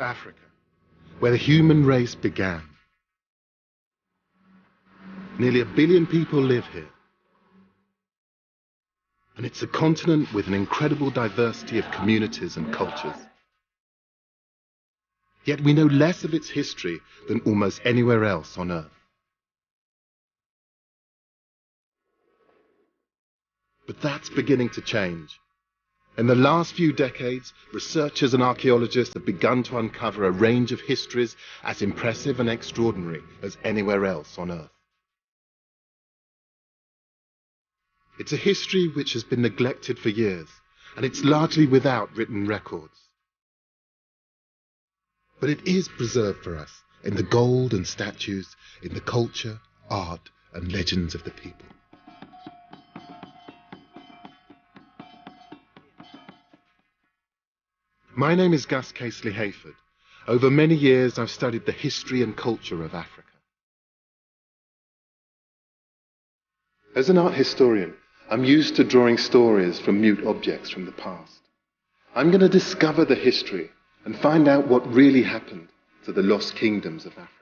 Africa, where the human race began. Nearly 1 billion people live here. And it's a continent with an incredible diversity of communities and cultures. Yet we know less of its history than almost anywhere else on Earth. But that's beginning to change. In the last few decades, researchers and archaeologists have begun to uncover a range of histories as impressive and extraordinary as anywhere else on Earth. It's a history which has been neglected for years, and it's largely without written records. But it is preserved for us in the gold and statues, in the culture, art, and legends of the people. My name is Gus Casely Hayford. Over many years, I've studied the history and culture of Africa. As an art historian, I'm used to drawing stories from mute objects from the past. I'm going to discover the history and find out what really happened to the lost kingdoms of Africa.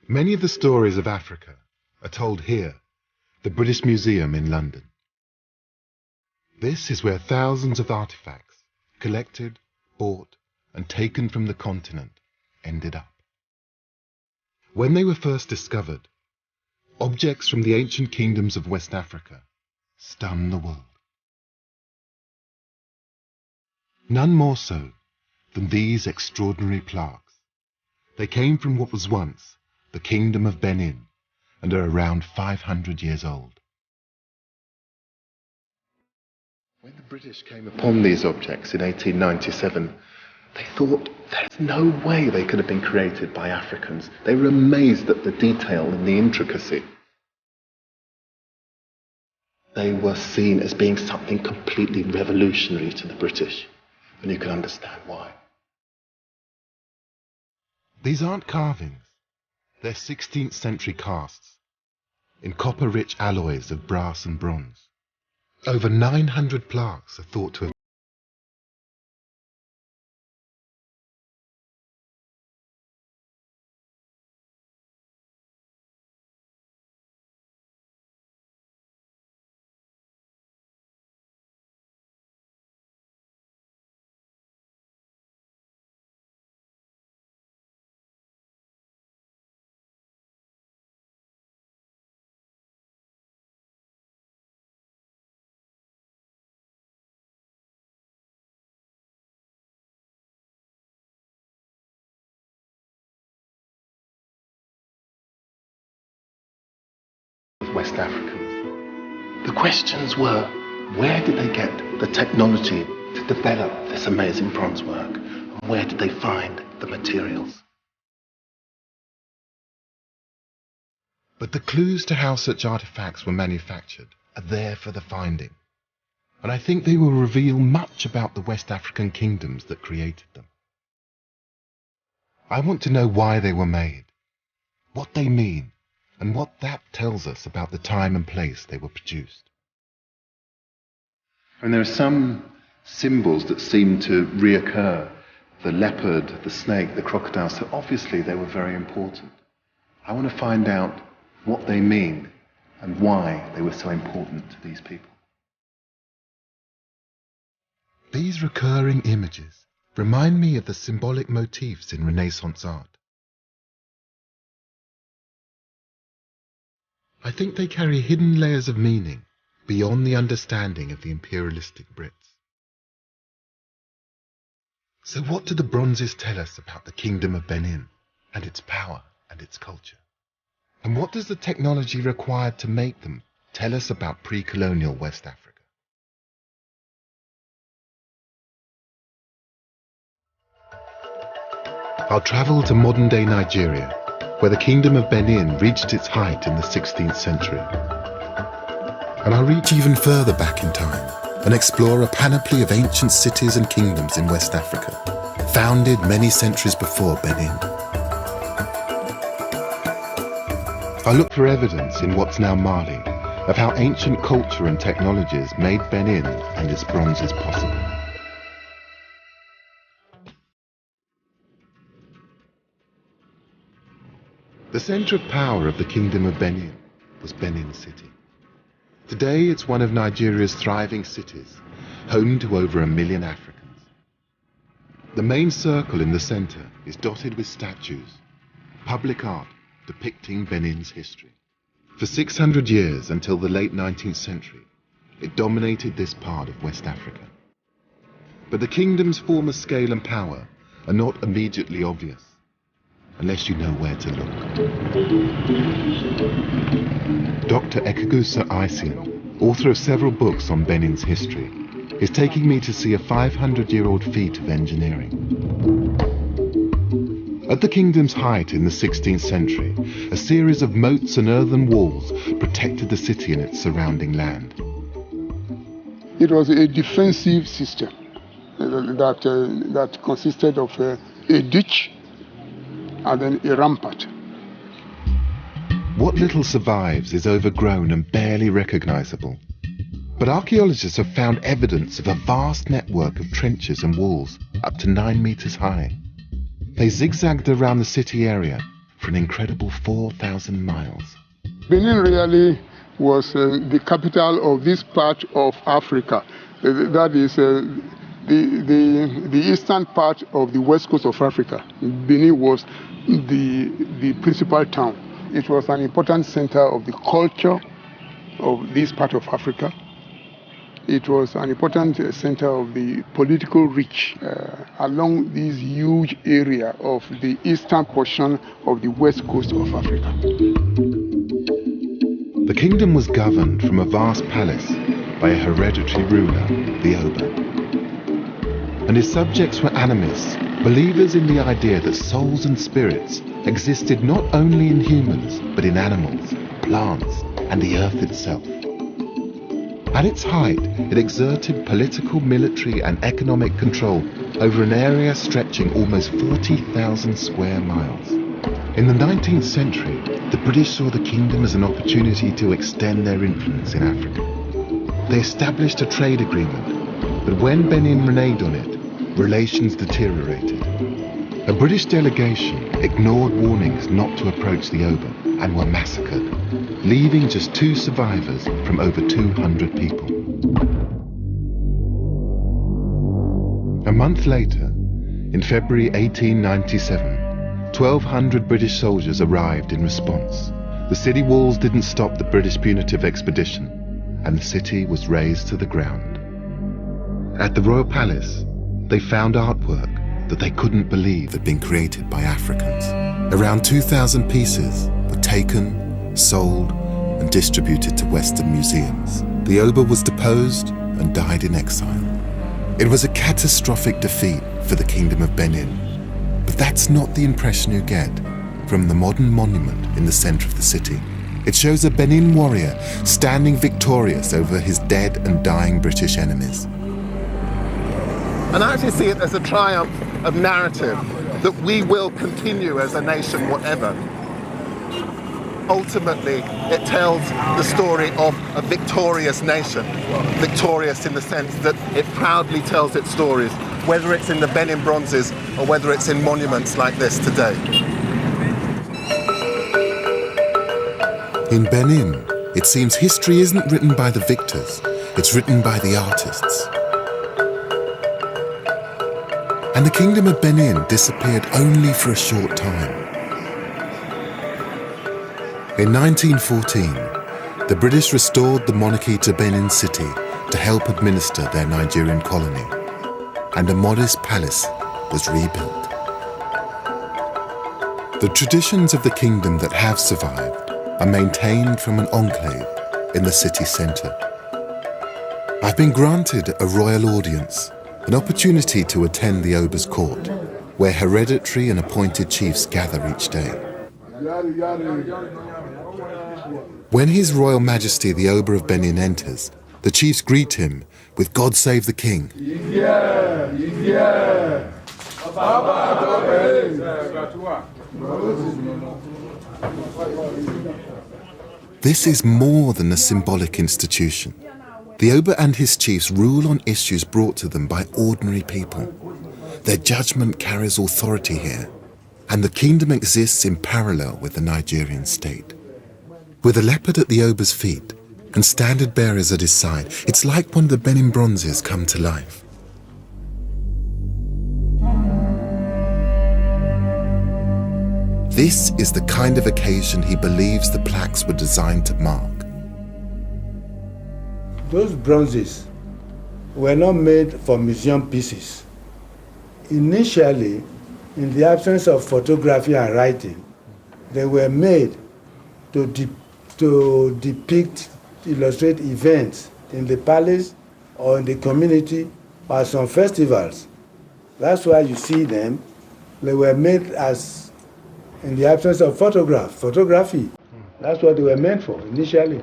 Many of the stories of Africa are told here, the British Museum in London. This is where thousands of artifacts, collected, bought, and taken from the continent, ended up. When they were first discovered, objects from the ancient kingdoms of West Africa stunned the world. None more so than these extraordinary plaques. They came from what was once the Kingdom of Benin, and are around 500 years old. When the British came upon these objects in 1897, they thought there's no way they could have been created by Africans. They were amazed at the detail and the intricacy. They were seen as being something completely revolutionary to the British, and you can understand why. These aren't carvings. They're 16th century casts in copper-rich alloys of brass and bronze. Over 900 plaques are thought to have West Africans. The questions were, where did they get the technology to develop this amazing bronze work? And where did they find the materials? But the clues to how such artifacts were manufactured are there for the finding. And I think they will reveal much about the West African kingdoms that created them. I want to know why they were made, what they mean, and what that tells us about the time and place they were produced. And there are some symbols that seem to reoccur. The leopard, the snake, the crocodile, so obviously they were very important. I want to find out what they mean and why they were so important to these people. These recurring images remind me of the symbolic motifs in Renaissance art. I think they carry hidden layers of meaning beyond the understanding of the imperialistic Brits. So what do the bronzes tell us about the Kingdom of Benin and its power and its culture? And what does the technology required to make them tell us about pre-colonial West Africa? I'll travel to modern-day Nigeria, where the Kingdom of Benin reached its height in the 16th century. And I'll reach even further back in time, and explore a panoply of ancient cities and kingdoms in West Africa, founded many centuries before Benin. I look for evidence in what's now Mali of how ancient culture and technologies made Benin and its bronzes possible. The centre of power of the Kingdom of Benin was Benin City. Today it's one of Nigeria's thriving cities, home to over 1 million Africans. The main circle in the centre is dotted with statues, public art depicting Benin's history. For 600 years, until the late 19th century, it dominated this part of West Africa. But the kingdom's former scale and power are not immediately obvious, unless you know where to look. Dr. Ekagusa Isian, author of several books on Benin's history, is taking me to see a 500-year-old feat of engineering. At the kingdom's height in the 16th century, a series of moats and earthen walls protected the city and its surrounding land. It was a defensive system that consisted of a ditch and then a rampart. What little survives is overgrown and barely recognizable. But archaeologists have found evidence of a vast network of trenches and walls up to 9 meters high. They zigzagged around the city area for an incredible 4,000 miles. Benin really was the capital of this part of Africa. That is the eastern part of the west coast of Africa. Benin was the principal town. It was an important center of the culture of this part of Africa. It was an important center of the political reach along this huge area of the eastern portion of the west coast of Africa. The kingdom was governed from a vast palace by a hereditary ruler, the Oba. And his subjects were animists, believers in the idea that souls and spirits existed not only in humans, but in animals, plants, and the earth itself. At its height, it exerted political, military, and economic control over an area stretching almost 40,000 square miles. In the 19th century, the British saw the kingdom as an opportunity to extend their influence in Africa. They established a trade agreement, but when Benin reneged on it, relations deteriorated. A British delegation ignored warnings not to approach the Oba and were massacred, leaving just 2 survivors from over 200 people. A month later, in February 1897, 1,200 British soldiers arrived in response. The city walls didn't stop the British punitive expedition, and the city was razed to the ground. At the royal palace, they found artwork that they couldn't believe had been created by Africans. Around 2,000 pieces were taken, sold, and distributed to Western museums. The Oba was deposed and died in exile. It was a catastrophic defeat for the Kingdom of Benin, but that's not the impression you get from the modern monument in the center of the city. It shows a Benin warrior standing victorious over his dead and dying British enemies. And I actually see it as a triumph of narrative, that we will continue as a nation, whatever. Ultimately, it tells the story of a victorious nation, victorious in the sense that it proudly tells its stories, whether it's in the Benin bronzes or whether it's in monuments like this today. In Benin, it seems history isn't written by the victors, it's written by the artists. And the Kingdom of Benin disappeared only for a short time. In 1914, the British restored the monarchy to Benin City to help administer their Nigerian colony, and a modest palace was rebuilt. The traditions of the kingdom that have survived are maintained from an enclave in the city centre. I've been granted a royal audience, an opportunity to attend the Oba's court, where hereditary and appointed chiefs gather each day. When His Royal Majesty the Oba of Benin enters, the chiefs greet him, with God Save the King. This is more than a symbolic institution. The Oba and his chiefs rule on issues brought to them by ordinary people. Their judgment carries authority here, and the kingdom exists in parallel with the Nigerian state. With a leopard at the Oba's feet and standard bearers at his side, it's like one of the Benin bronzes come to life. This is the kind of occasion he believes the plaques were designed to mark. Those bronzes were not made for museum pieces. Initially, in the absence of photography and writing, they were made to depict, illustrate events in the palace or in the community or some festivals. That's why you see them. They were made as, in the absence of photography. That's what they were meant for initially.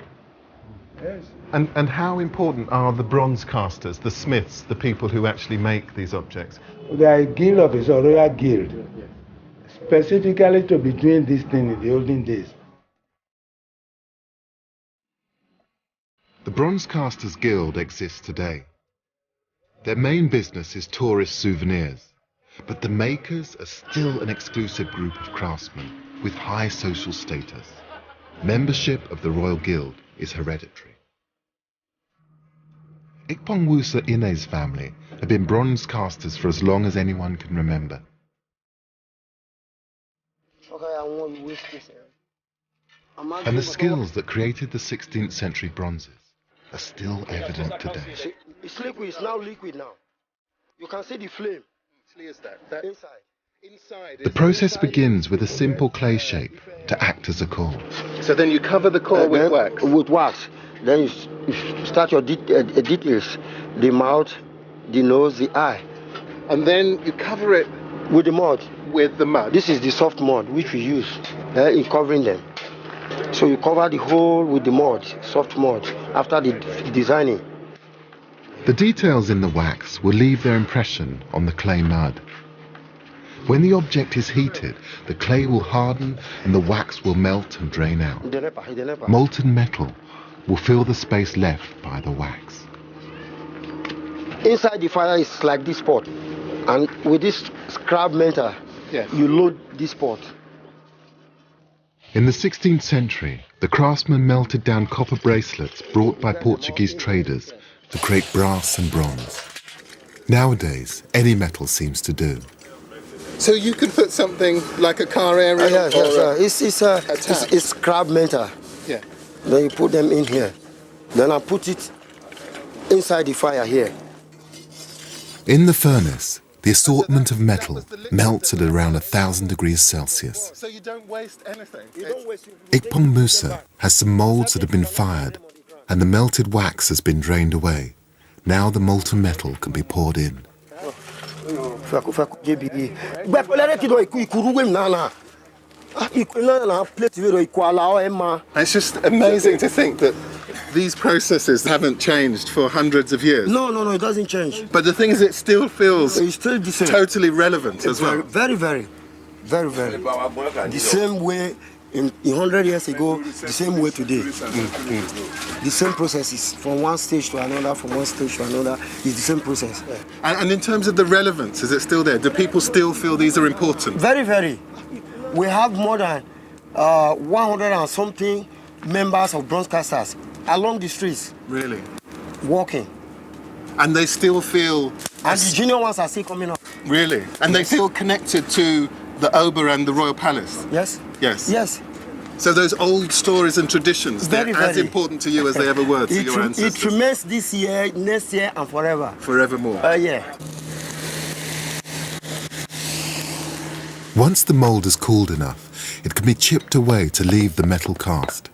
Yes. And how important are the bronze casters, the smiths, the people who actually make these objects? They are a guild of a royal guild, specifically to be doing this thing in the olden days. The Bronze Casters Guild exists today. Their main business is tourist souvenirs, but the makers are still an exclusive group of craftsmen with high social status. Membership of the Royal Guild is hereditary. Ikpongwusa Ine's family have been bronze casters for as long as anyone can remember. And the skills that created the 16th century bronzes are still evident today. It's liquid, it's now liquid now. You can see the flame. Inside. The process begins with a simple clay shape to act as a core. So then you cover the core with wax? With wax. Then you start your details, the mouth, the nose, the eye. And then you cover it with the mud. With the mud? This is the soft mud which we use in covering them. So you cover the whole with the mud, soft mud, after the designing. The details in the wax will leave their impression on the clay mud. When the object is heated, the clay will harden and the wax will melt and drain out. Molten metal will fill the space left by the wax. Inside the fire is like this pot, and with this scrap metal, you load this pot. In the 16th century, the craftsmen melted down copper bracelets brought by Portuguese traders to create brass and bronze. Nowadays, any metal seems to do. So you could put something like a car aerial? It's scrap metal. Yeah. Then you put them in here. Then I put it inside the fire here. In the furnace, the assortment of metal melts at around 1,000 degrees Celsius. So you don't waste anything? Ikpong Musa has some molds that have been fired, and the melted wax has been drained away. Now the molten metal can be poured in. It's just amazing to think that these processes haven't changed for hundreds of years. No, it doesn't change. But the thing is, it still feels totally relevant as well. Very. The same way in 100 years ago, the same way today. The same processes from one stage to another, from one stage to another, is the same process. And in terms of the relevance, is it still there? Do people still feel these are important? Very. We have more than 100 and something members of bronze casters along the streets. Really? Walking. And they still feel... And the junior ones are still coming up. Really? And they feel connected to the Oba and the Royal Palace? Yes. Yes. So those old stories and traditions, they're as important to you as they ever were to your ancestors? It remains this year, next year, and forever. Forevermore? Yeah. Once the mold is cooled enough, it can be chipped away to leave the metal cast.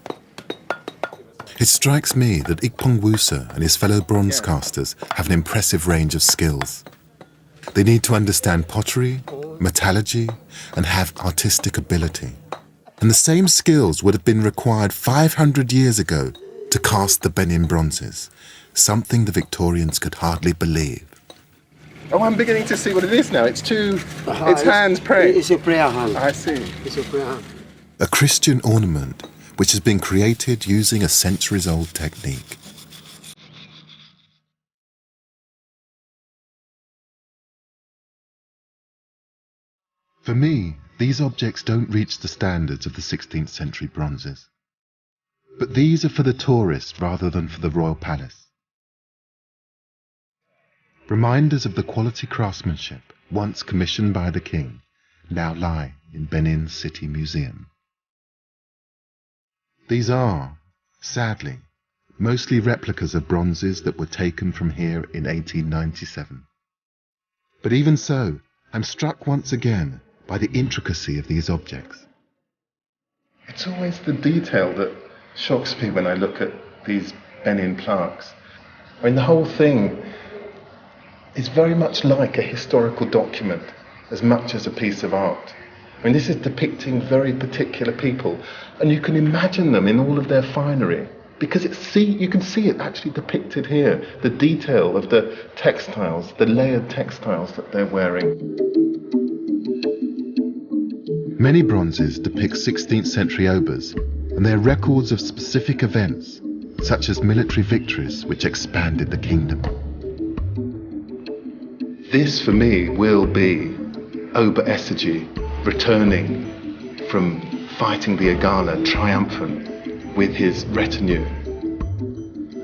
It strikes me that Ikpongwusa and his fellow bronze casters have an impressive range of skills. They need to understand pottery, metallurgy, and have artistic ability. And the same skills would have been required 500 years ago to cast the Benin bronzes. something the Victorians could hardly believe. Oh, I'm beginning to see what it is now. It's hands praying. It's a prayer hand. I see. It's a prayer hand. A Christian ornament which has been created using a centuries-old technique. For me, these objects don't reach the standards of the 16th century bronzes. But these are for the tourist rather than for the royal palace. Reminders of the quality craftsmanship once commissioned by the king now lie in Benin City Museum. These are, sadly, mostly replicas of bronzes that were taken from here in 1897. But even so, I'm struck once again by the intricacy of these objects. It's always the detail that shocks me when I look at these Benin plaques. I mean, the whole thing is very much like a historical document as much as a piece of art. I mean, this is depicting very particular people, and you can imagine them in all of their finery, because you can see it actually depicted here, the detail of the textiles, the layered textiles that they're wearing. Many bronzes depict 16th century obas, and they are records of specific events, such as military victories which expanded the kingdom. This, for me, will be Oba Essegy returning from fighting the Agana triumphant with his retinue.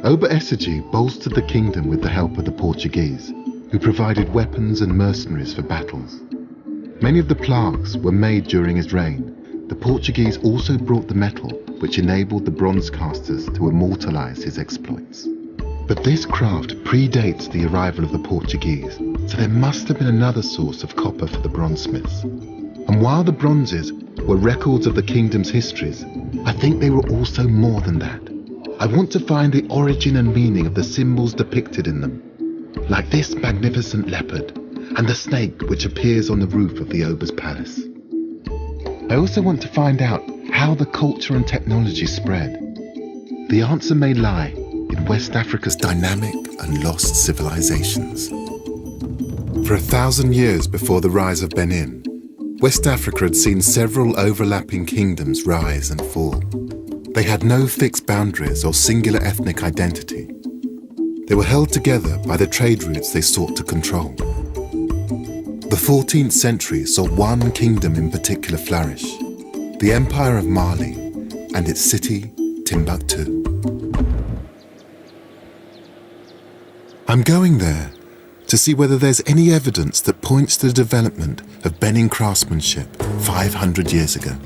Oba Essegy bolstered the kingdom with the help of the Portuguese, who provided weapons and mercenaries for battles. Many of the plaques were made during his reign. The Portuguese also brought the metal, which enabled the bronze casters to immortalize his exploits. But this craft predates the arrival of the Portuguese, so there must have been another source of copper for the bronzesmiths. And while the bronzes were records of the kingdom's histories, I think they were also more than that. I want to find the origin and meaning of the symbols depicted in them, like this magnificent leopard and the snake which appears on the roof of the Oba's palace. I also want to find out how the culture and technology spread. The answer may lie in West Africa's dynamic and lost civilizations. For 1,000 years before the rise of Benin, West Africa had seen several overlapping kingdoms rise and fall. They had no fixed boundaries or singular ethnic identity. They were held together by the trade routes they sought to control. The 14th century saw one kingdom in particular flourish, the Empire of Mali and its city, Timbuktu. I'm going there to see whether there's any evidence that points to the development of Benin craftsmanship 500 years ago.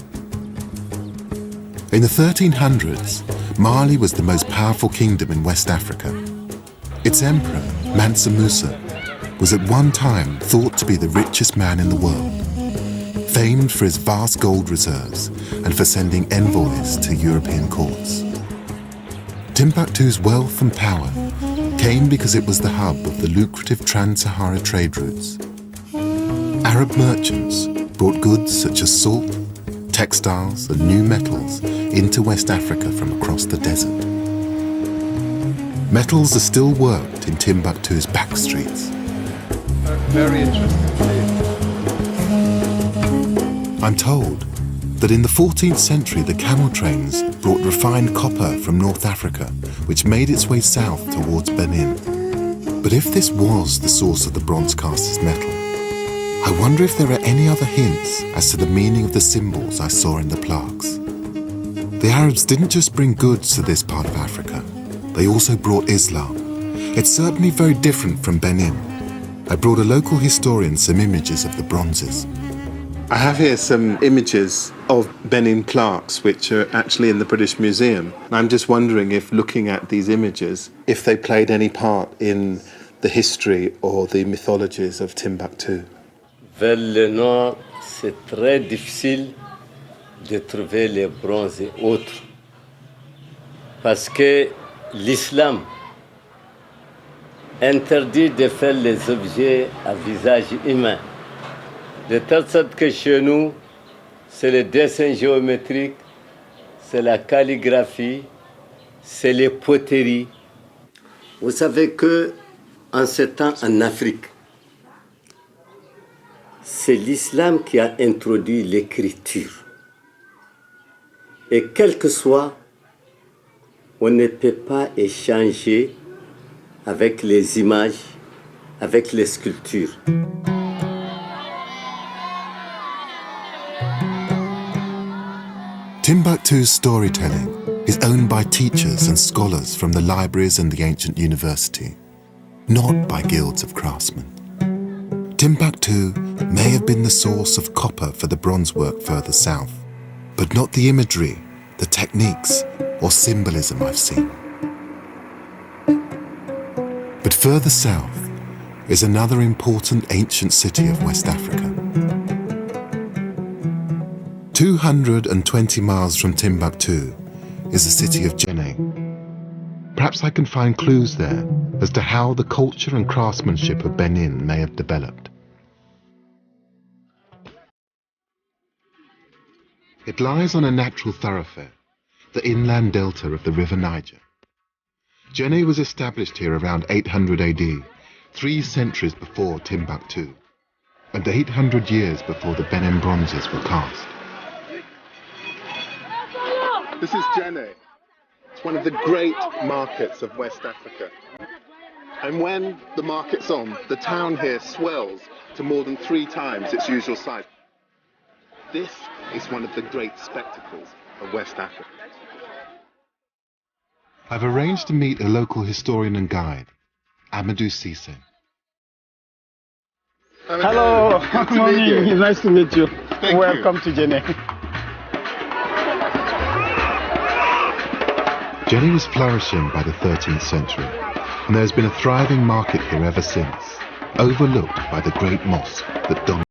In the 1300s, Mali was the most powerful kingdom in West Africa. Its emperor, Mansa Musa, was at one time thought to be the richest man in the world, famed for his vast gold reserves and for sending envoys to European courts. Timbuktu's wealth and power came because it was the hub of the lucrative Trans-Sahara trade routes. Arab merchants brought goods such as salt, textiles and new metals into West Africa from across the desert. Metals are still worked in Timbuktu's back streets. Very interesting. I'm told that in the 14th century the camel trains brought refined copper from North Africa, which made its way south towards Benin. But if this was the source of the bronze caster's metal, I wonder if there are any other hints as to the meaning of the symbols I saw in the plaques. The Arabs didn't just bring goods to this part of Africa, they also brought Islam. It's certainly very different from Benin. I brought a local historian some images of the bronzes. I have here some images of Benin plaques which are actually in the British Museum. I'm just wondering if looking at these images, if they played any part in the history or the mythologies of Timbuktu. Vers le nord, c'est très difficile de trouver les bronzes et autres. Parce que l'islam interdit de faire les objets à visage humain. De telle sorte que chez nous, c'est le dessin géométrique, c'est la calligraphie, c'est les poteries. Vous savez que en ce temps en Afrique, c'est l'islam qui a introduit l'écriture. Et quel que soit, on ne peut pas échanger avec les images, avec les sculptures. Timbuktu's storytelling is owned by teachers and scholars from the libraries and the ancient university, not by guilds of craftsmen. Timbuktu may have been the source of copper for the bronze work further south, but not the imagery, the techniques, or symbolism I've seen. But further south is another important ancient city of West Africa. 220 miles from Timbuktu is the city of Djenné. Perhaps I can find clues there as to how the culture and craftsmanship of Benin may have developed. It lies on a natural thoroughfare, the inland delta of the River Niger. Djenné was established here around 800 AD, 3 centuries before Timbuktu, and 800 years before the Benin bronzes were cast. This is Djenné. It's one of the great markets of West Africa. And when the market's on, the town here swells to more than 3 times its usual size. This is one of the great spectacles of West Africa. I've arranged to meet a local historian and guide, Amadou Cisse. Hello, good morning. Nice to meet you. Welcome to Djenné. Djenné was flourishing by the 13th century, and there has been a thriving market here ever since, overlooked by the great mosque that dominates.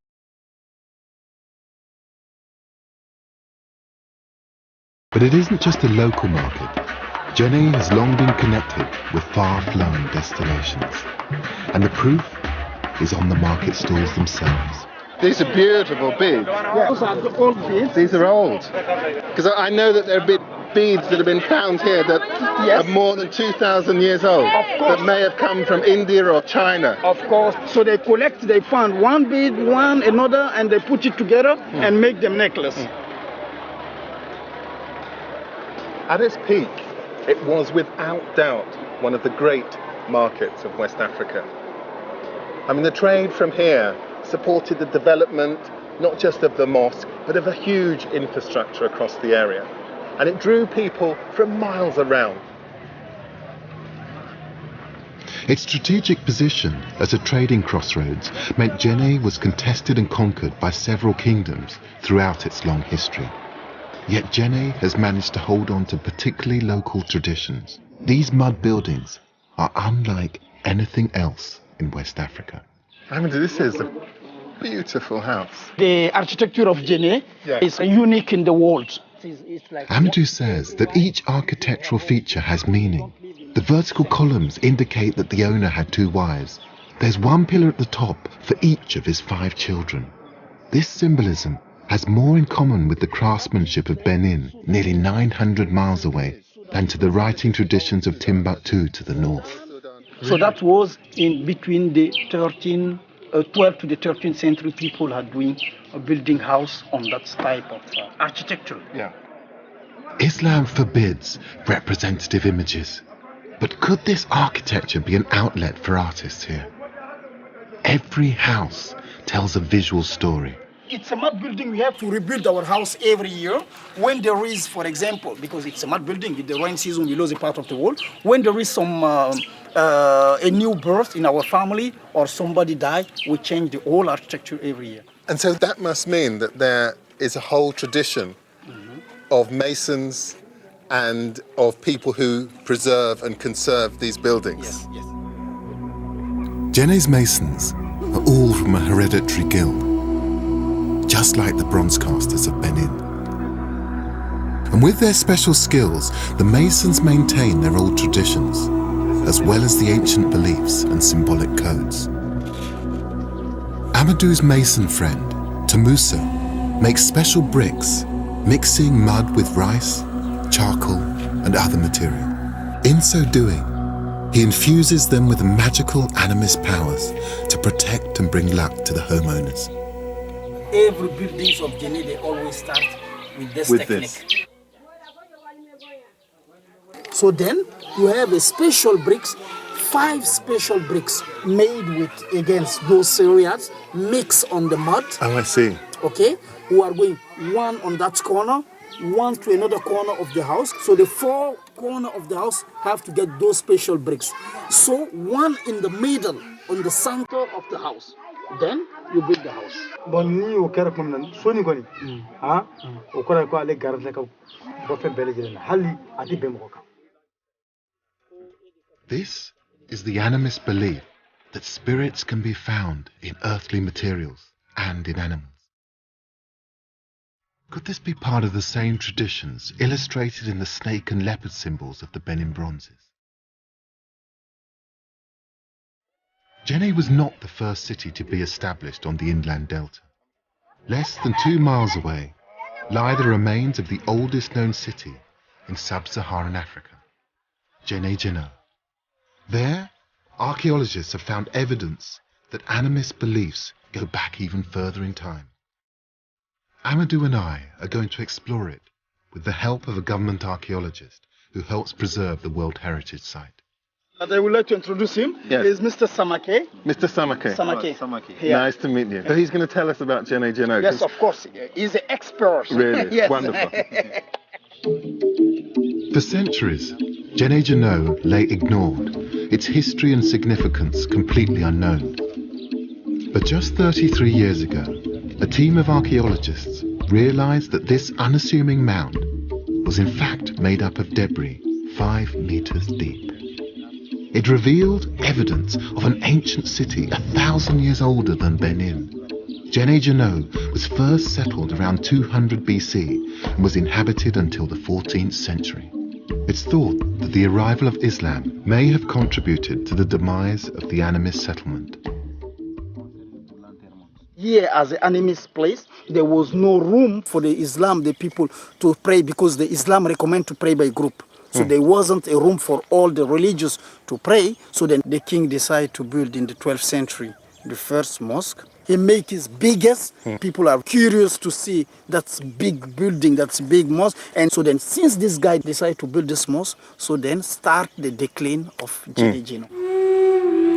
But it isn't just a local market. Djenné has long been connected with far-flung destinations, and the proof is on the market stalls themselves. These are beautiful beads. Yeah, those are the old beads. These are old. Because I know that there are beads that have been found here that Yes. are more than 2,000 years old. Of course. That may have come from India or China. Of course. So they collect, they found one bead, one, another, and they put it together and make them necklace. At its peak, it was without doubt one of the great markets of West Africa. I mean, the trade from here supported the development not just of the mosque, but of a huge infrastructure across the area. And it drew people from miles around. Its strategic position as a trading crossroads meant Djenné was contested and conquered by several kingdoms throughout its long history. Yet Djenné has managed to hold on to particularly local traditions. These mud buildings are unlike anything else in West Africa. I mean, this is a beautiful house. The architecture of Djenné is unique in the world. Amadou says that each architectural feature has meaning. The vertical columns indicate that the owner had 2 wives. There's one pillar at the top for each of his 5 children. This symbolism has more in common with the craftsmanship of Benin, nearly 900 miles away, than to the writing traditions of Timbuktu to the north. So that was in between the 12th to the 13th century. People are doing a building house on that type of architecture. Yeah. Islam forbids representative images, but could this architecture be an outlet for artists here? Every house tells a visual story. It's a mud building. We have to rebuild our house every year. When there is, for example, because it's a mud building, in the rain season we lose a part of the wall. When there is some a new birth in our family or somebody died, we change the whole architecture every year. And so that must mean that there is a whole tradition of masons and of people who preserve and conserve these buildings. Yes, yes. Djenné's masons are all from a hereditary guild, just like the bronze casters of Benin. And with their special skills, the masons maintain their old traditions, as well as the ancient beliefs and symbolic codes. Amadou's mason friend, Tamusa, makes special bricks, mixing mud with rice, charcoal, and other material. In so doing, He infuses them with magical animist powers to protect and bring luck to the homeowners. Every buildings of Benin, they always start with this technique. So then you have a special bricks, 5 special bricks made with, against those cereals, mixed on the mud. Oh, I see. Okay, who are going one on that corner, one to another corner of the house. So the 4 corners of the house have to get those special bricks. So one in the middle, on the center of the house. Then you build the house. This is the animist belief that spirits can be found in earthly materials and in animals. Could this be part of the same traditions illustrated in the snake and leopard symbols of the Benin bronzes? Djenné was not the first city to be established on the inland delta. Less than 2 miles away lie the remains of the oldest known city in sub-Saharan Africa, Djenné. There, archaeologists have found evidence that animist beliefs go back even further in time. Amadou and I are going to explore it with the help of a government archaeologist who helps preserve the World Heritage Site. I would like to introduce him. Yes. He is Mr. Samake. Mr. Samake. Samake. Nice to meet you. So he's going to tell us about Djenné. Yes, of course. He's an expert. Really? Yes. Wonderful. For centuries, Djenné lay ignored, its history and significance completely unknown. But just 33 years ago, a team of archaeologists realized that this unassuming mound was in fact made up of debris 5 meters deep. It revealed evidence of an ancient city 1,000 years older than Benin. Djenné was first settled around 200 BC and was inhabited until the 14th century. It's thought that the arrival of Islam may have contributed to the demise of the animist settlement. Here, as an animist place, there was no room for the people to pray because the Islam recommend to pray by group. So there wasn't a room for all the religious to pray. So then the king decided to build in the 12th century the first mosque. He made his biggest. People are curious to see that's big building, that's big mosque. And so then since this guy decided to build this mosque, so then start the decline of Djenné.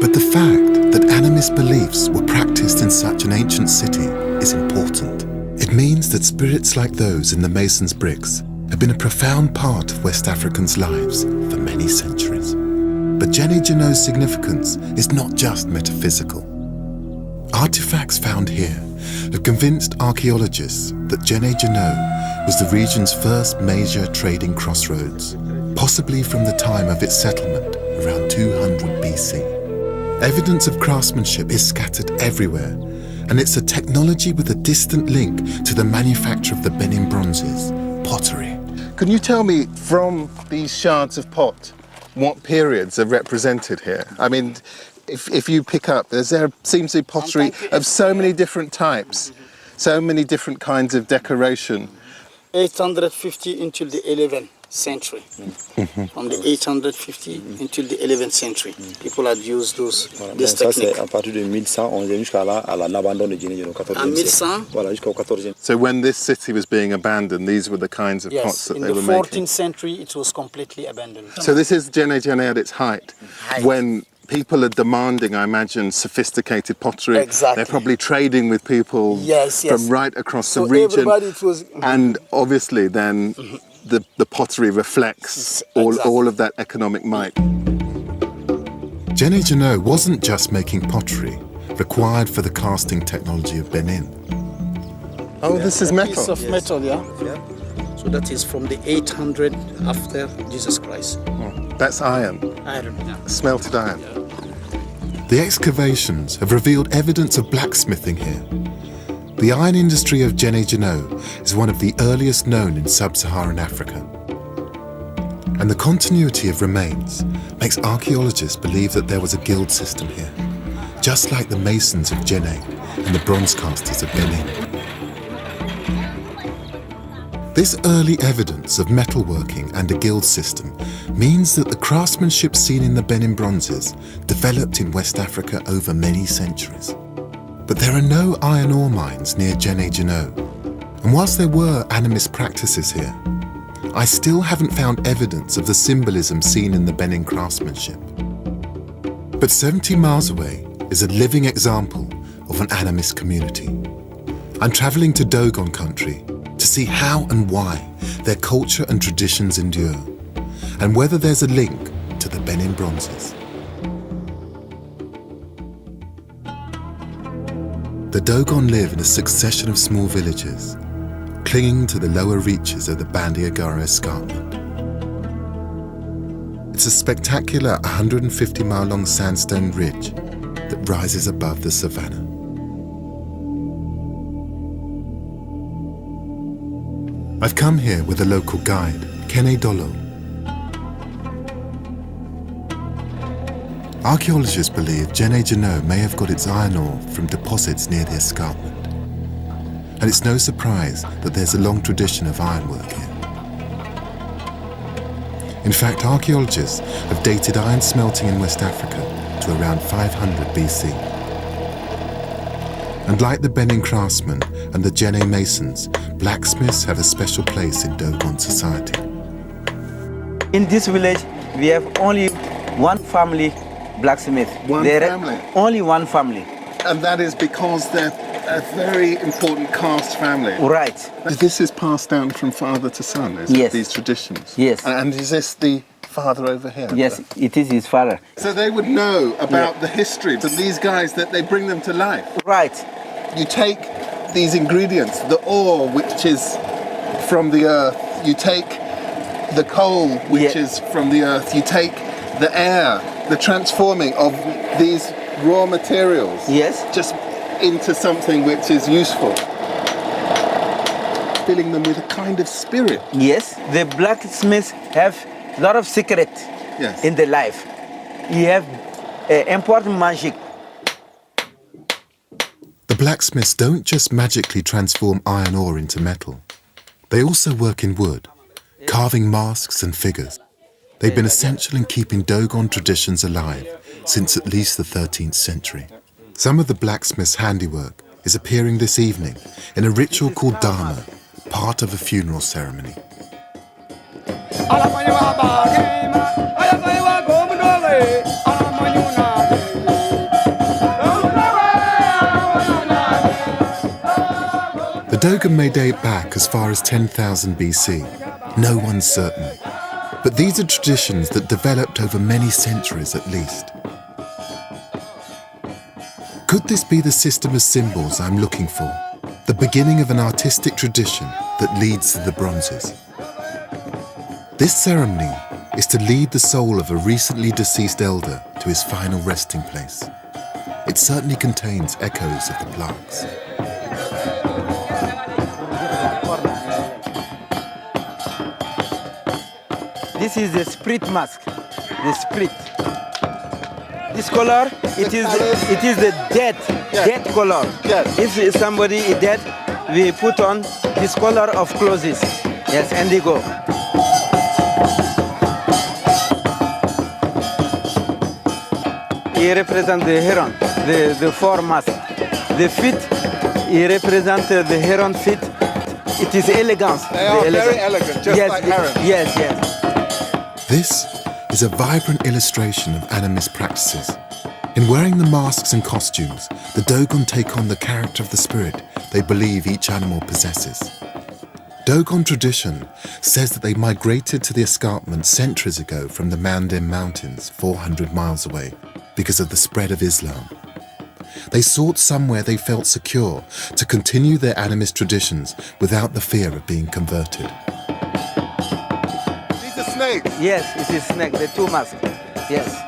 But the fact that animist beliefs were practiced in such an ancient city is important. It means that spirits like those in the mason's bricks have been a profound part of West Africans' lives for many centuries. But Djenné's significance is not just metaphysical. Artifacts found here have convinced archaeologists that Djenné was the region's first major trading crossroads, possibly from the time of its settlement around 200 BC. Evidence of craftsmanship is scattered everywhere, and it's a technology with a distant link to the manufacture of the Benin bronzes, pottery. Can you tell me from these shards of pot what periods are represented here? I mean, if you pick up, there seems to be pottery of so many different types, so many different kinds of decoration. 850 until the 11th century. From the 850 until the 11th century, people had used this technique. À partir de 1100, on est jusqu'à l'abandon de Djenné au 14e siècle. Voilà, jusqu'au 14e. So when this city was being abandoned, these were the kinds of pots that they were making? Yes, in the 14th century, it was completely abandoned. So this is Djenné at its height, when people are demanding, I imagine, sophisticated pottery. Exactly. They're probably trading with people from right across the region. And obviously then the pottery reflects all of that economic might. Djenné wasn't just making pottery required for the casting technology of Benin. Oh, this is metal. Piece of metal, yeah. So that is from the 800 after Jesus Christ. That's iron. Iron, yeah. Smelted iron. The excavations have revealed evidence of blacksmithing here. The iron industry of Djenné is one of the earliest known in sub-Saharan Africa. And the continuity of remains makes archaeologists believe that there was a guild system here, just like the masons of Djenné and the bronze casters of Benin. This early evidence of metalworking and a guild system means that the craftsmanship seen in the Benin bronzes developed in West Africa over many centuries. But there are no iron ore mines near Djenné-Djenné, and whilst there were animist practices here, I still haven't found evidence of the symbolism seen in the Benin craftsmanship. But 70 miles away is a living example of an animist community. I'm travelling to Dogon country to see how and why their culture and traditions endure, and whether there's a link to the Benin bronzes. The Dogon live in a succession of small villages, clinging to the lower reaches of the Bandiagara escarpment. It's a spectacular 150-mile-long sandstone ridge that rises above the savannah. I've come here with a local guide, Kene Dolo. Archaeologists believe Djenné-Djenné may have got its iron ore from deposits near the escarpment. And it's no surprise that there's a long tradition of ironwork here. In fact, archaeologists have dated iron smelting in West Africa to around 500 BC. And like the Benin craftsmen and the Djenné masons, blacksmiths have a special place in Dogon society. In this village, we have only one family blacksmith. Only one family. And that is because they're a very important caste family. Right. This is passed down from father to son, is Yes. it? These traditions? Yes. And is this the father over here? Yes, it is his father. So they would know about the history of these guys, that they bring them to life. Right. You take these ingredients, the ore which is from the earth, you take the coal which is from the earth, you take the air, the transforming of these raw materials. Yes. Just into something which is useful. Filling them with a kind of spirit. Yes, the blacksmiths have a lot of secret in their life. He have important magic. The blacksmiths don't just magically transform iron ore into metal. They also work in wood, carving masks and figures. They've been essential in keeping Dogon traditions alive since at least the 13th century. Some of the blacksmith's handiwork is appearing this evening in a ritual called Dharma, part of a funeral ceremony. The Dogon may date back as far as 10,000 BC. No one's certain. But these are traditions that developed over many centuries at least. Could this be the system of symbols I'm looking for? The beginning of an artistic tradition that leads to the bronzes. This ceremony is to lead the soul of a recently deceased elder to his final resting place. It certainly contains echoes of the plaques. This is the spirit mask, the spirit. This color, it is the dead color. Yes. If somebody is dead, we put on this color of clothes. Yes, indigo. He represents the heron, the four mask. The feet, he represents the heron feet. It is elegance. They are very elegant, just like herons. Yes, yes. This is a vibrant illustration of animist practices. In wearing the masks and costumes, the Dogon take on the character of the spirit they believe each animal possesses. Dogon tradition says that they migrated to the escarpment centuries ago from the Mandem Mountains, 400 miles away, because of the spread of Islam. They sought somewhere they felt secure to continue their animist traditions without the fear of being converted. These are snakes? Yes, it is snake, the two masks. Yes.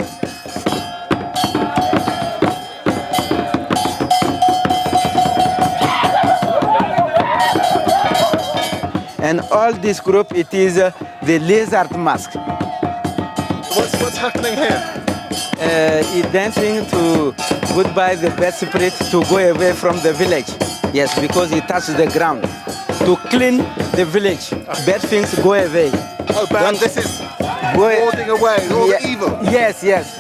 And all this group, it is the lizard mask. What's happening here? He's dancing to goodbye the bad spirit to go away from the village. Yes, because he touched the ground. to clean the village. Bad things go away. Oh, bad, this is warding away all the evil. Yes, yes.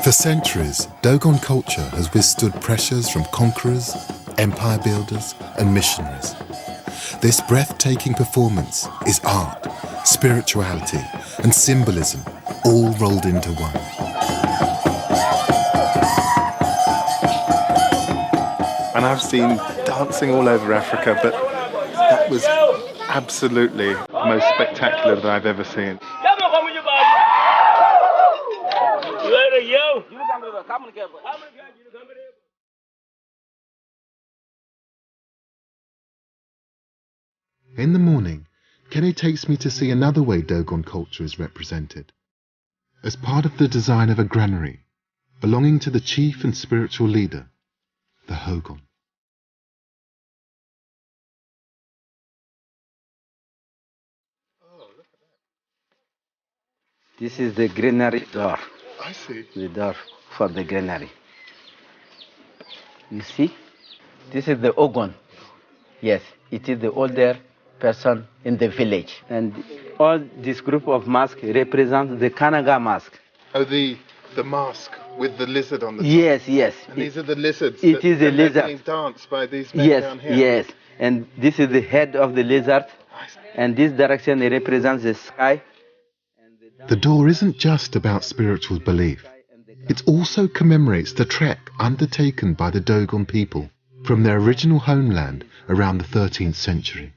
For centuries, Dogon culture has withstood pressures from conquerors, empire builders, and missionaries. This breathtaking performance is art, spirituality, and symbolism all rolled into one. And I've seen dancing all over Africa, but that was absolutely the most spectacular that I've ever seen. In the morning, Kenny takes me to see another way Dogon culture is represented. As part of the design of a granary, belonging to the chief and spiritual leader, the Hogon. This is the granary door. I see. The door for the granary. You see? This is the Ogon. Yes, it is the older person in the village. And all this group of masks represents the Kanaga mask. Oh, the mask with the lizard on the top. Yes, yes. And these are the lizards. It is a lizard. Being danced by these men down here. Yes. And this is the head of the lizard. And this direction represents the sky. The door isn't just about spiritual belief. It also commemorates the trek undertaken by the Dogon people from their original homeland around the 13th century.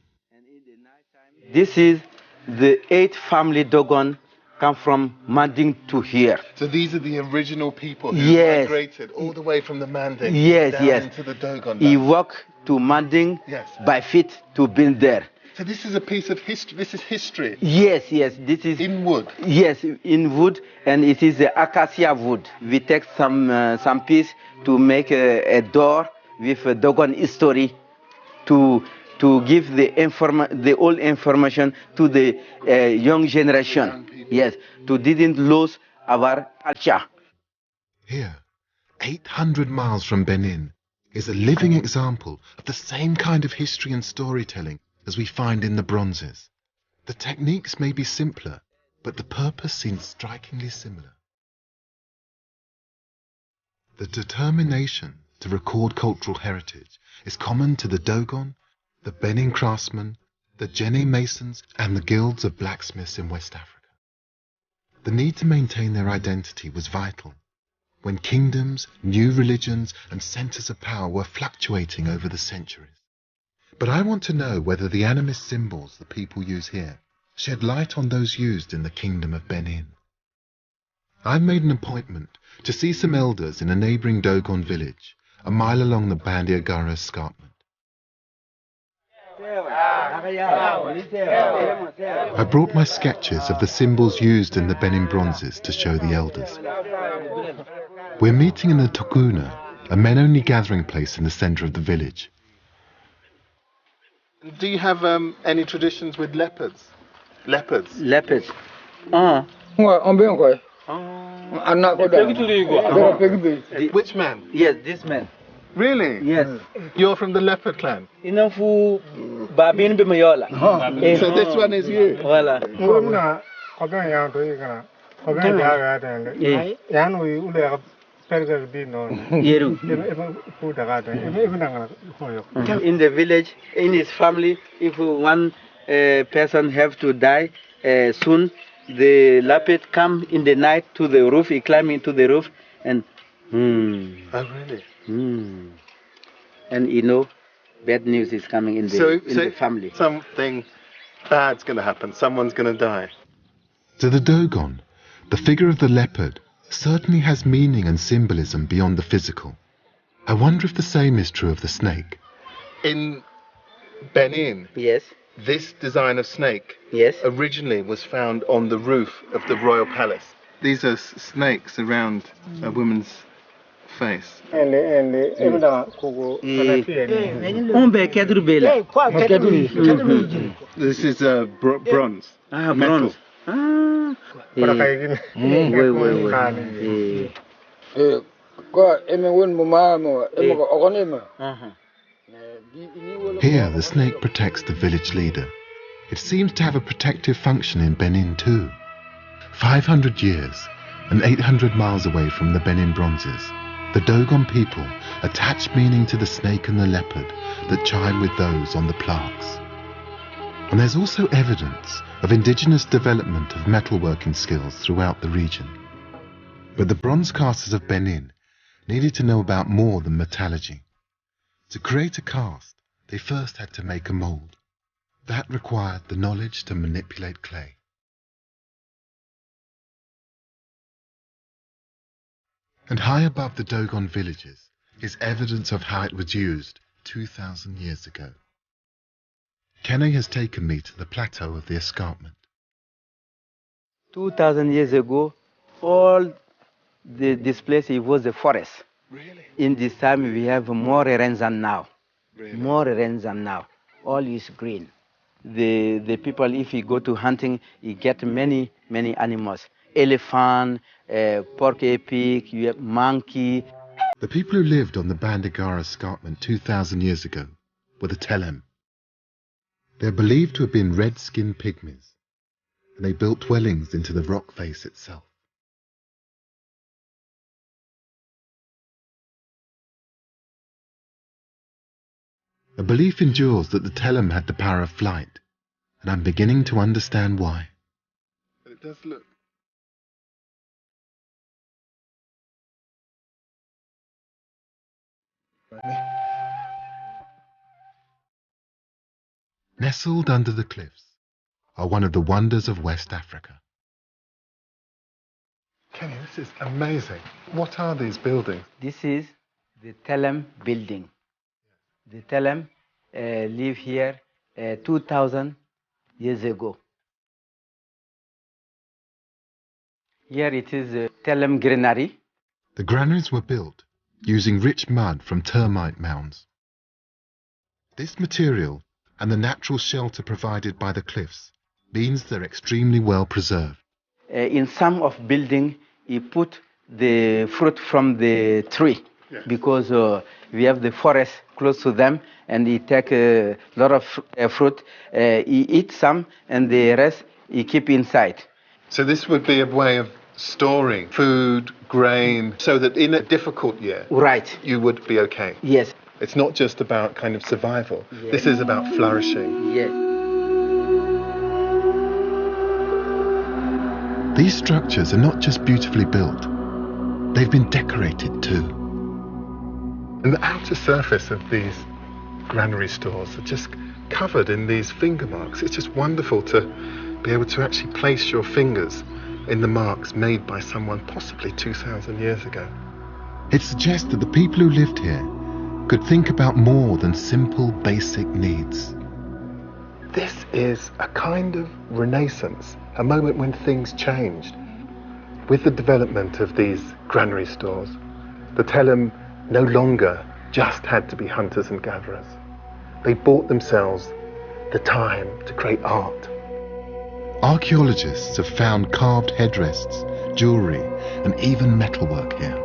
This is the 8th family Dogon come from Manding to here. So these are the original people who migrated all the way from the Manding down into the Dogon. He walked to Manding by feet to be there. So this is a piece of history. This is history. Yes. This is in wood. Yes, in wood, and it is the acacia wood. We take some piece to make a door with a Dogon history to give the old information to the young generation. Yes, to didn't lose our culture. Here, 800 miles from Benin, is a living example of the same kind of history and storytelling as we find in the bronzes. The techniques may be simpler, but the purpose seems strikingly similar. The determination to record cultural heritage is common to the Dogon, the Benin craftsmen, the Jenne masons, and the guilds of blacksmiths in West Africa. The need to maintain their identity was vital when kingdoms, new religions, and centers of power were fluctuating over the centuries. But I want to know whether the animist symbols the people use here shed light on those used in the Kingdom of Benin. I've made an appointment to see some elders in a neighbouring Dogon village, a mile along the Bandiagara escarpment. I brought my sketches of the symbols used in the Benin bronzes to show the elders. We're meeting in the Tokuna, a men-only gathering place in the centre of the village. Do you have any traditions with leopards? Leopards. Which man? Yes, this man. Really? Yes. You're from the leopard clan? So this one is you? In the village, in his family, if one person have to die soon, the leopard come in the night to the roof. He climb into the roof and. Oh really? And bad news is coming in the family. Something bad's going to happen. Someone's going to die. To the Dogon, the figure of the leopard certainly has meaning and symbolism beyond the physical. I wonder if the same is true of the snake. In Benin, this design of snake originally was found on the roof of the royal palace. These are snakes around a woman's face. This is bronze. Metal. Here, the snake protects the village leader. It seems to have a protective function in Benin too. 500 years and 800 miles away from the Benin bronzes, the Dogon people attach meaning to the snake and the leopard that chime with those on the plaques. And there's also evidence of indigenous development of metalworking skills throughout the region. But the bronze casters of Benin needed to know about more than metallurgy. To create a cast, they first had to make a mold. That required the knowledge to manipulate clay. And high above the Dogon villages is evidence of how it was used 2,000 years ago. Kenny has taken me to the plateau of the escarpment. 2,000 years ago, all this place, it was a forest. Really? In this time, we have more rains than now. Really? More rains than now. All is green. The people, if you go to hunting, you get many animals. Elephant, porcupine, you have monkey. The people who lived on the Bandigara escarpment 2,000 years ago were the Telem. They're believed to have been red-skinned pygmies, and they built dwellings into the rock face itself. A belief endures that the Telem had the power of flight, and I'm beginning to understand why. But it does look. Nestled under the cliffs are one of the wonders of West Africa. Kenny, this is amazing. What are these buildings? This is the Telem building. The Telem live here 2,000 years ago. Here it is a Telem granary. The granaries were built using rich mud from termite mounds. This material and the natural shelter provided by the cliffs means they're extremely well preserved. In some of building, you put the fruit from the tree, because we have the forest close to them, and you take a lot of fruit. You eat some, and the rest you keep inside. So this would be a way of storing food, grain, so that in a difficult year, right, you would be okay. Yes. It's not just about kind of survival. Yes. This is about flourishing. Yes. These structures are not just beautifully built, they've been decorated too. And the outer surface of these granary stores are just covered in these finger marks. It's just wonderful to be able to actually place your fingers in the marks made by someone possibly 2,000 years ago. It suggests that the people who lived here could think about more than simple basic needs. This is a kind of renaissance, a moment when things changed. With the development of these granary stores, the Telem no longer just had to be hunters and gatherers. They bought themselves the time to create art. Archaeologists have found carved headrests, jewellery, and even metalwork here.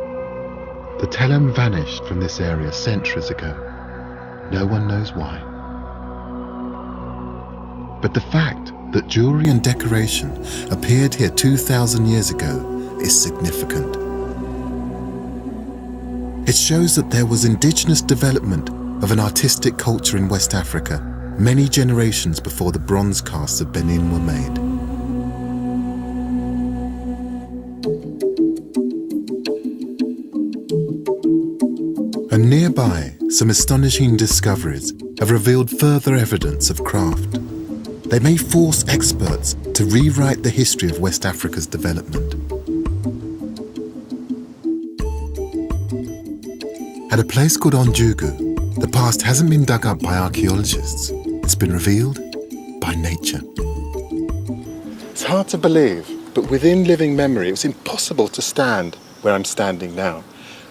The Telem vanished from this area centuries ago. No one knows why. But the fact that jewellery and decoration appeared here 2,000 years ago is significant. It shows that there was indigenous development of an artistic culture in West Africa many generations before the bronze casts of Benin were made. And nearby, some astonishing discoveries have revealed further evidence of craft. They may force experts to rewrite the history of West Africa's development. At a place called Onjugu, the past hasn't been dug up by archaeologists. It's been revealed by nature. It's hard to believe, but within living memory, it was impossible to stand where I'm standing now.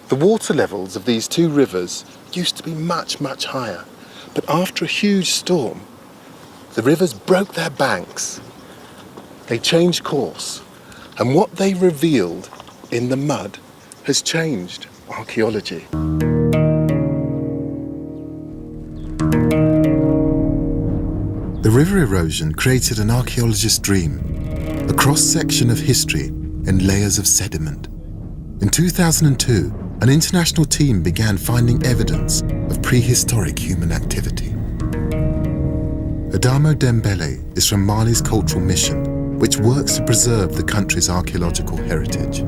The water levels of these two rivers used to be much, much higher. But after a huge storm, the rivers broke their banks. They changed course. And what they revealed in the mud has changed. archaeology. The river erosion created an archaeologist's dream, a cross-section of history in layers of sediment. In 2002, an international team began finding evidence of prehistoric human activity. Adamo Dembele is from Mali's Cultural Mission, which works to preserve the country's archaeological heritage.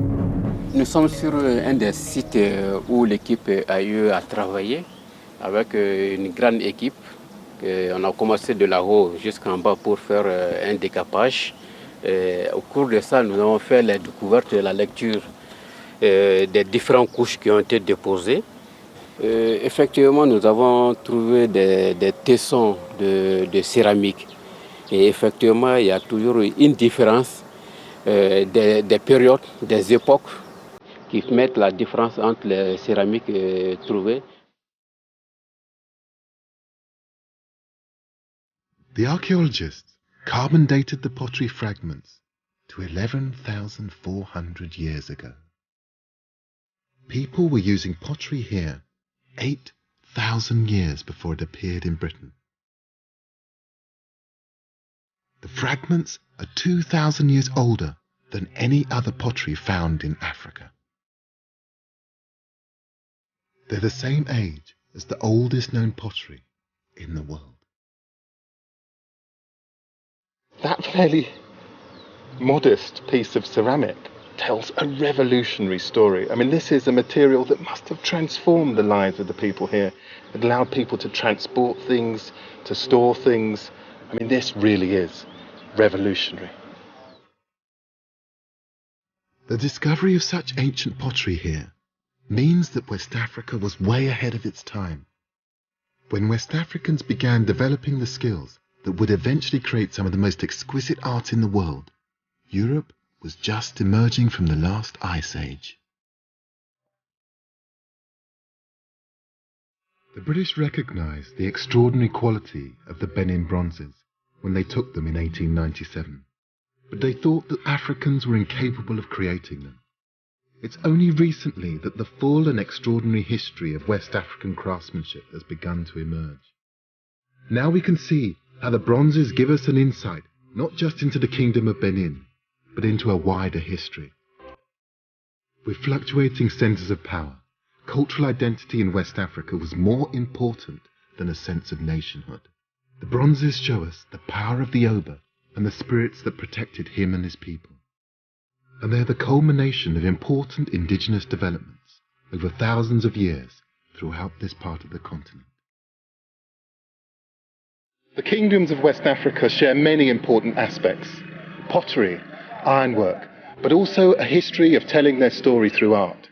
Nous sommes sur un des sites où l'équipe a eu à travailler avec une grande équipe. On a commencé de là-haut jusqu'en bas pour faire un décapage. Au cours de ça, nous avons fait la découverte et la lecture des différentes couches qui ont été déposées. Effectivement, nous avons trouvé des tessons de céramique. Et effectivement, il y a toujours une différence des périodes, des époques qui mettent la différence entre les céramiques trouvées. The archaeologists carbon dated the pottery fragments to 11,400 years ago. People were using pottery here 8,000 years before it appeared in Britain. The fragments are 2,000 years older than any other pottery found in Africa. They're the same age as the oldest known pottery in the world. That fairly modest piece of ceramic tells a revolutionary story. I mean, this is a material that must have transformed the lives of the people here. It allowed people to transport things, to store things. I mean, this really is revolutionary. The discovery of such ancient pottery here means that West Africa was way ahead of its time. When West Africans began developing the skills that would eventually create some of the most exquisite art in the world, Europe was just emerging from the last ice age. The British recognized the extraordinary quality of the Benin bronzes when they took them in 1897, but they thought that Africans were incapable of creating them. It's only recently that the full and extraordinary history of West African craftsmanship has begun to emerge. Now we can see how the bronzes give us an insight not just into the Kingdom of Benin, but into a wider history. With fluctuating centres of power, cultural identity in West Africa was more important than a sense of nationhood. The bronzes show us the power of the Oba and the spirits that protected him and his people. And they're the culmination of important indigenous developments over thousands of years throughout this part of the continent. The kingdoms of West Africa share many important aspects: pottery, ironwork, but also a history of telling their story through art.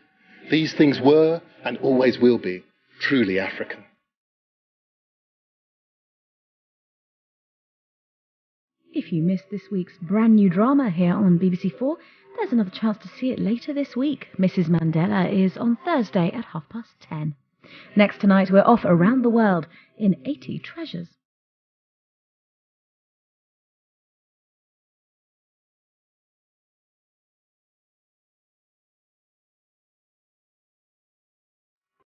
These things were, and always will be, truly African. If you missed this week's brand new drama here on BBC4, there's another chance to see it later this week. Mrs. Mandela is on Thursday at 10:30. Next tonight, we're off around the world in 80 Treasures.